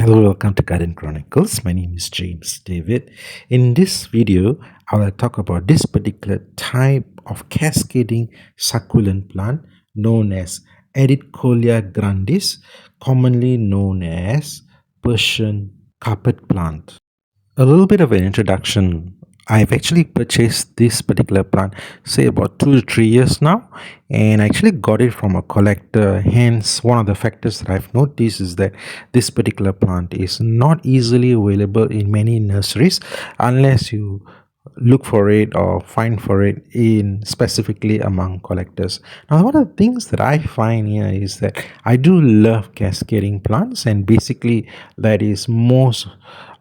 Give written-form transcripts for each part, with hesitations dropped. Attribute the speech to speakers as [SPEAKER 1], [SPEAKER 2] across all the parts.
[SPEAKER 1] Hello, welcome to Garden Chronicles. My name is James David. In this video, I will talk about this particular type of cascading succulent plant known as Edithcolea grandis, commonly known as Persian carpet plant. A little bit of an introduction. I've actually purchased this particular plant, say about 2 to 3 years now, and I actually got it from a collector. Hence, one of the factors that I've noticed is that this particular plant is not easily available in many nurseries unless you look for it or find for it in specifically among collectors. Now, one of the things that I find here is that I do love cascading plants, and basically that is most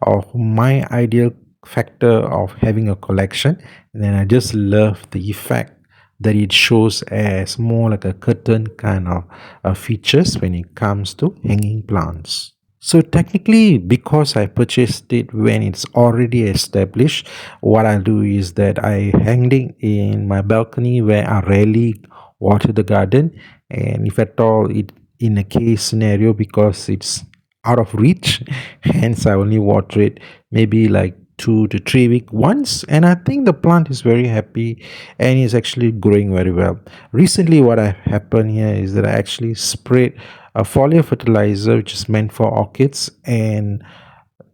[SPEAKER 1] of my ideal factor of having a collection. And then I just love the effect that it shows as more like a curtain kind of features when it comes to hanging plants. So technically, because I purchased it when it's already established, what I'll do is that I hang it in my balcony where I rarely water the garden, and if at all, it in a case scenario because it's out of reach, hence I only water it maybe like 2 to 3 weeks once, and I think the plant is very happy and is actually growing very well. Recently, what happened here is that I actually sprayed a foliar fertilizer which is meant for orchids, and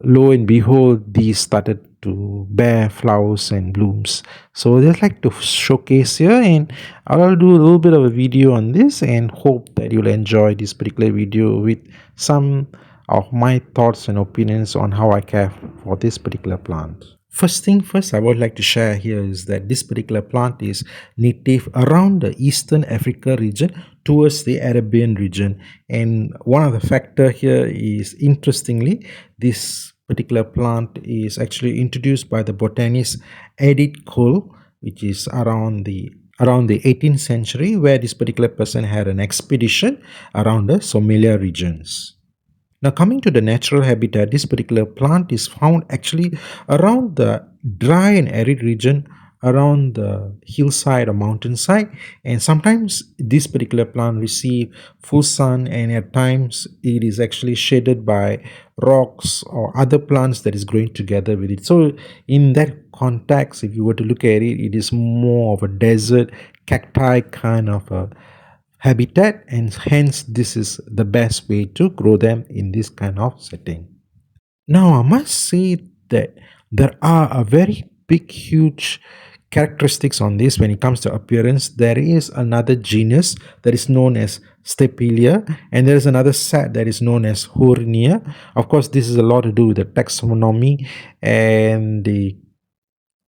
[SPEAKER 1] lo and behold, these started to bear flowers and blooms. So I just like to showcase here, and I'll do a little bit of a video on this and hope that you'll enjoy this particular video with some of my thoughts and opinions on how I care for this particular plant. First thing first, I would like to share here is that this particular plant is native around the Eastern Africa region towards the Arabian region. And one of the factor here is, interestingly, this particular plant is actually introduced by the botanist Edith Cole, which is around the 18th century, where this particular person had an expedition around the Somalia regions. Now, coming to the natural habitat, this particular plant is found actually around the dry and arid region, around the hillside or mountainside, and sometimes this particular plant receive full sun, and at times it is actually shaded by rocks or other plants that is growing together with it. So in that context, if you were to look at it, it is more of a desert cacti kind of a habitat, and hence this is the best way to grow them in this kind of setting. Now, I must say that there are a very big, huge characteristics on this when it comes to appearance. There is another genus that is known as Stapelia, and there is another set that is known as Hornia. Of course, this is a lot to do with the taxonomy and the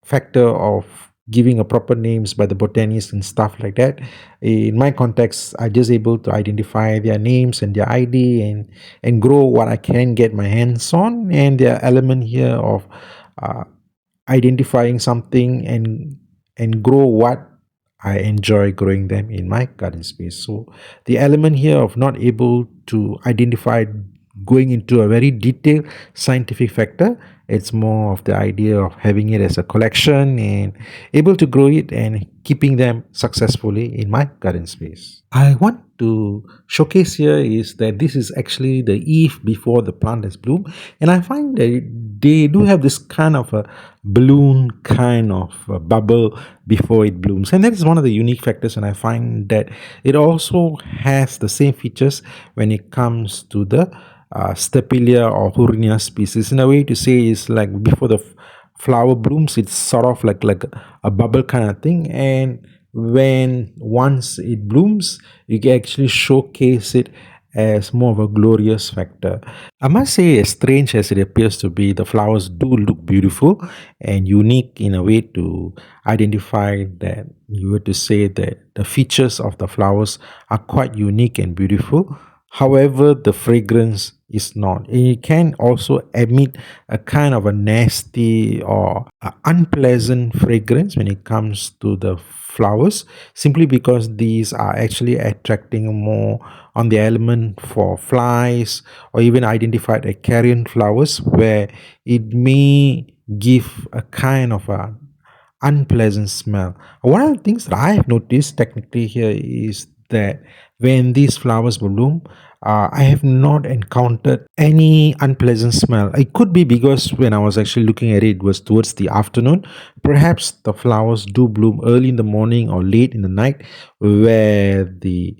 [SPEAKER 1] factor of giving a proper names by the botanists and stuff like that. In my context, I just able to identify their names and their ID and grow what I can get my hands on, and their element here of identifying something and grow what I enjoy growing them in my garden space. So the element here of not able to identify going into a very detailed scientific factor, it's more of the idea of having it as a collection and able to grow it and keeping them successfully in my garden space. I want to showcase here is that this is actually the eve before the plant has bloomed, and I find that they do have this kind of a balloon kind of a bubble before it blooms, and that is one of the unique factors. And I find that it also has the same features when it comes to the Stapelia or Hornia species. In a way to say is like before the flower blooms, it's sort of like a bubble kind of thing, and when once it blooms, you can actually showcase it as more of a glorious factor. I must say, as strange as it appears to be, the flowers do look beautiful and unique in a way to identify that you were to say that the features of the flowers are quite unique and beautiful. However, the fragrance is not. It can also emit a kind of a nasty or unpleasant fragrance when it comes to the flowers, simply because these are actually attracting more on the element for flies, or even identified as carrion flowers, where it may give a kind of a unpleasant smell. One of the things that I have noticed technically here is that when these flowers bloom, I have not encountered any unpleasant smell. It could be because when I was actually looking at it, it was towards the afternoon. Perhaps the flowers do bloom early in the morning or late in the night, where the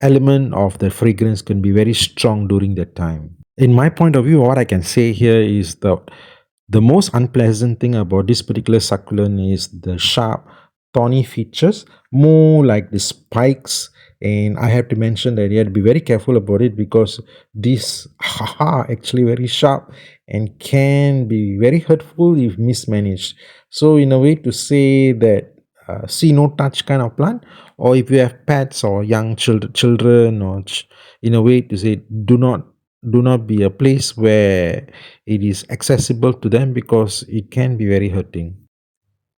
[SPEAKER 1] element of the fragrance can be very strong during that time. In my point of view, what I can say here is that the most unpleasant thing about this particular succulent is the sharp, thorny features, more like the spikes. And I have to mention that you have to be very careful about it because these are actually very sharp and can be very hurtful if mismanaged. So, in a way to say that see no touch kind of plant, or if you have pets or young children, or in a way to say do not be a place where it is accessible to them because it can be very hurting.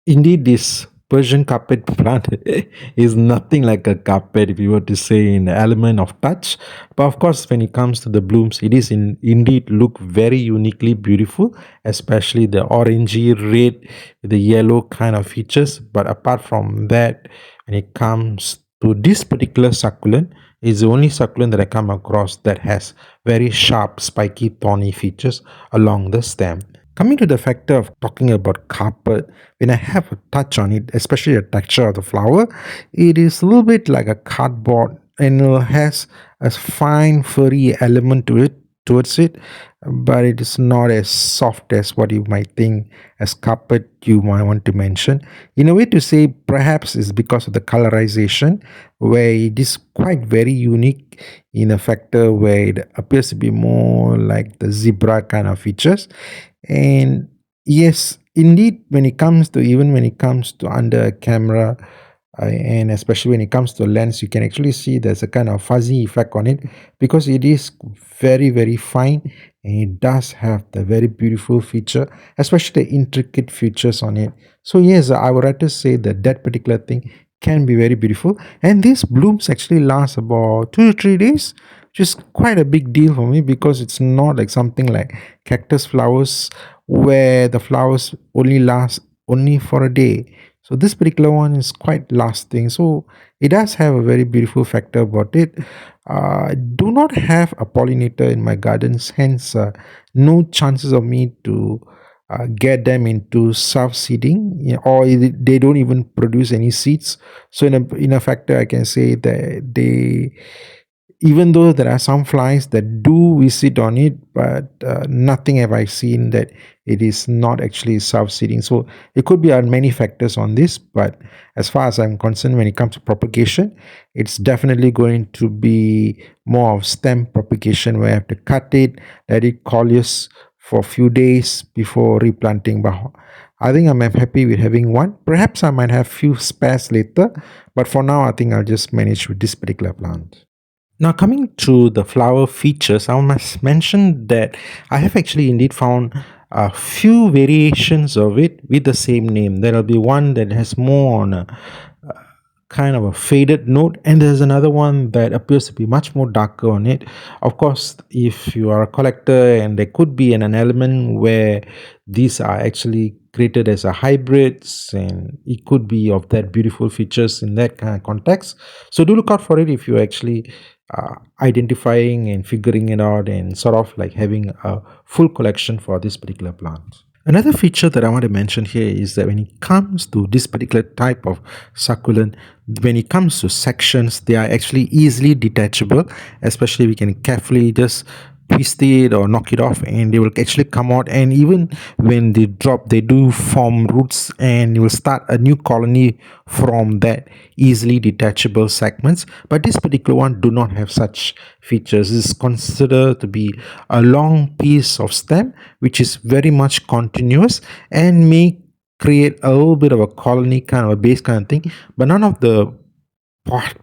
[SPEAKER 1] Indeed, this Persian carpet plant is nothing like a carpet if you were to say in the element of touch. But of course, when it comes to the blooms, it is indeed look very uniquely beautiful, especially the orangey red, the yellow kind of features. But apart from that, when it comes to this particular succulent, is the only succulent that I come across that has very sharp, spiky, thorny features along the stem. Coming to the factor of talking about carpet, when I have a touch on it, especially the texture of the flower, it is a little bit like a cardboard and it has a fine furry element to it towards it, but it is not as soft as what you might think as carpet you might want to mention. In a way to say, perhaps it's because of the colorization, where it is quite very unique in a factor where it appears to be more like the zebra kind of features. And yes, indeed, when it comes to under a camera, and especially when it comes to a lens, you can actually see there's a kind of fuzzy effect on it because it is very, very fine and it does have the very beautiful feature, especially the intricate features on it. So yes, I would rather say that that particular thing can be very beautiful, and these blooms actually last about 2 to 3 days, which is quite a big deal for me because it's not like something like cactus flowers where the flowers only last only for a day. So this particular one is quite lasting, so it does have a very beautiful factor about it. I do not have a pollinator in my gardens, hence no chances of me to get them into self seeding, or they don't even produce any seeds. So in a factor I can say that they, even though there are some flies that do visit on it, but nothing have I seen that it is not actually self-seeding. So it could be on many factors on this, but as far as I'm concerned, when it comes to propagation, it's definitely going to be more of stem propagation where I have to cut it, let it coalesce for a few days before replanting. But I think I'm happy with having one. Perhaps I might have few spares later, but for now I think I'll just manage with this particular plant. Now, coming to the flower features, I must mention that I have actually indeed found a few variations of it with the same name. There will be one that has more on a kind of a faded note, and there's another one that appears to be much more darker on it. Of course, if you are a collector, and there could be an element where these are actually created as a hybrids, and it could be of that beautiful features in that kind of context. So do look out for it if you're actually identifying and figuring it out and sort of like having a full collection for this particular plant. Another feature that I want to mention here is that when it comes to this particular type of succulent, when it comes to sections, they are actually easily detachable, especially we can carefully just twist it or knock it off and they will actually come out, and even when they drop they do form roots and you will start a new colony from that easily detachable segments. But this particular one do not have such features. This is considered to be a long piece of stem which is very much continuous and may create a little bit of a colony kind of a base kind of thing, but none of the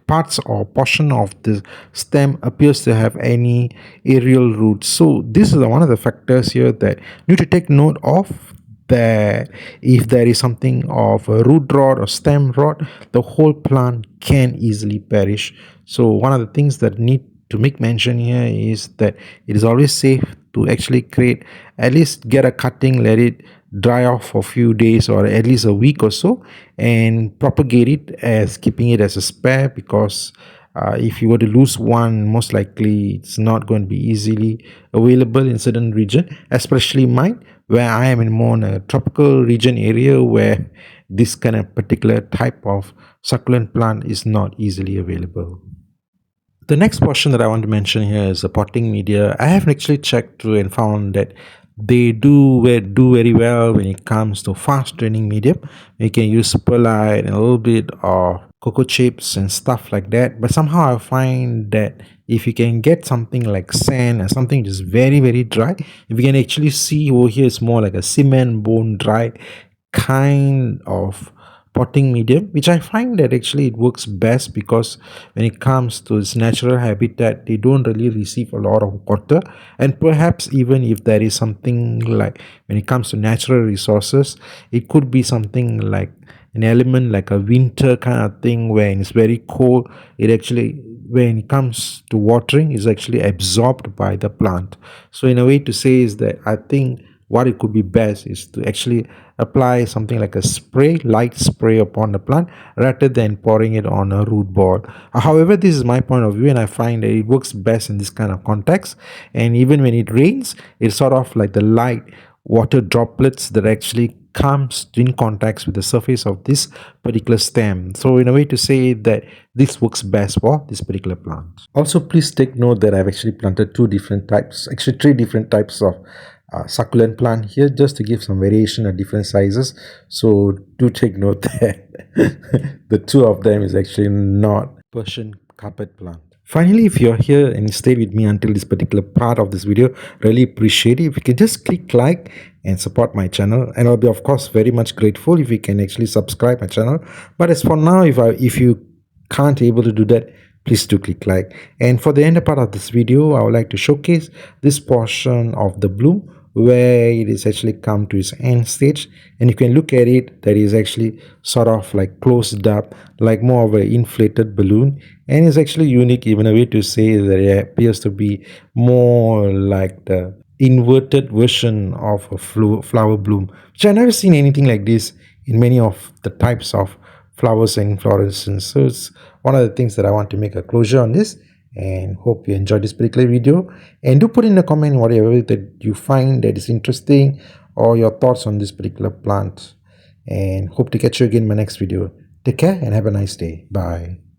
[SPEAKER 1] parts or portion of the stem appears to have any aerial roots. So this is one of the factors here that you need to take note of, that if there is something of a root rot or stem rot, the whole plant can easily perish. So one of the things that need to make mention here is that it is always safe to actually create, at least get a cutting, let it dry off for a few days or at least a week or so, and propagate it as keeping it as a spare, because If you were to lose one, most likely it's not going to be easily available in certain region, especially mine, where I am in more in a tropical region area where this kind of particular type of succulent plant is not easily available. The next portion that I want to mention here is the potting media. I have actually checked through and found that they do very well when it comes to fast draining medium. You can use perlite and a little bit of cocoa chips and stuff like that. But somehow I find that if you can get something like sand and something just very dry, if you can actually see over here, it's more like a cement bone dry kind of potting medium, which I find that actually it works best because when it comes to its natural habitat, they don't really receive a lot of water. And perhaps even if there is something like, when it comes to natural resources, it could be something like an element like a winter kind of thing where it's very cold, it actually, when it comes to watering, is actually absorbed by the plant. So in a way to say is that I think what it could be best is to actually apply something like a spray, light spray upon the plant rather than pouring it on a root ball. However, this is my point of view, and I find that it works best in this kind of context. And even when it rains, it's sort of like the light water droplets that actually comes in contact with the surface of this particular stem. So in a way to say that this works best for this particular plant. Also, please take note that I've actually planted two different types, actually three different types of succulent plant here, just to give some variation at different sizes. So do take note that the two of them is actually not Persian carpet plant. Finally, if you're here and you stayed with me until this particular part of this video, really appreciate it if you can just click like and support my channel, and I'll be of course very much grateful if you can actually subscribe my channel. But as for now, if you can't able to do that, please do click like. And for the end part of this video, I would like to showcase this portion of the bloom where it is actually come to its end stage, and you can look at it, that is actually sort of like closed up like more of an inflated balloon, and it's actually unique, even a way to say that it appears to be more like the inverted version of a flower bloom, which I've never seen anything like this in many of the types of flowers and inflorescence. So it's one of the things that I want to make a closure on this, and hope you enjoyed this particular video. And do put in a comment whatever that you find that is interesting or your thoughts on this particular plant, and hope to catch you again in my next video. Take care and have a nice day. Bye.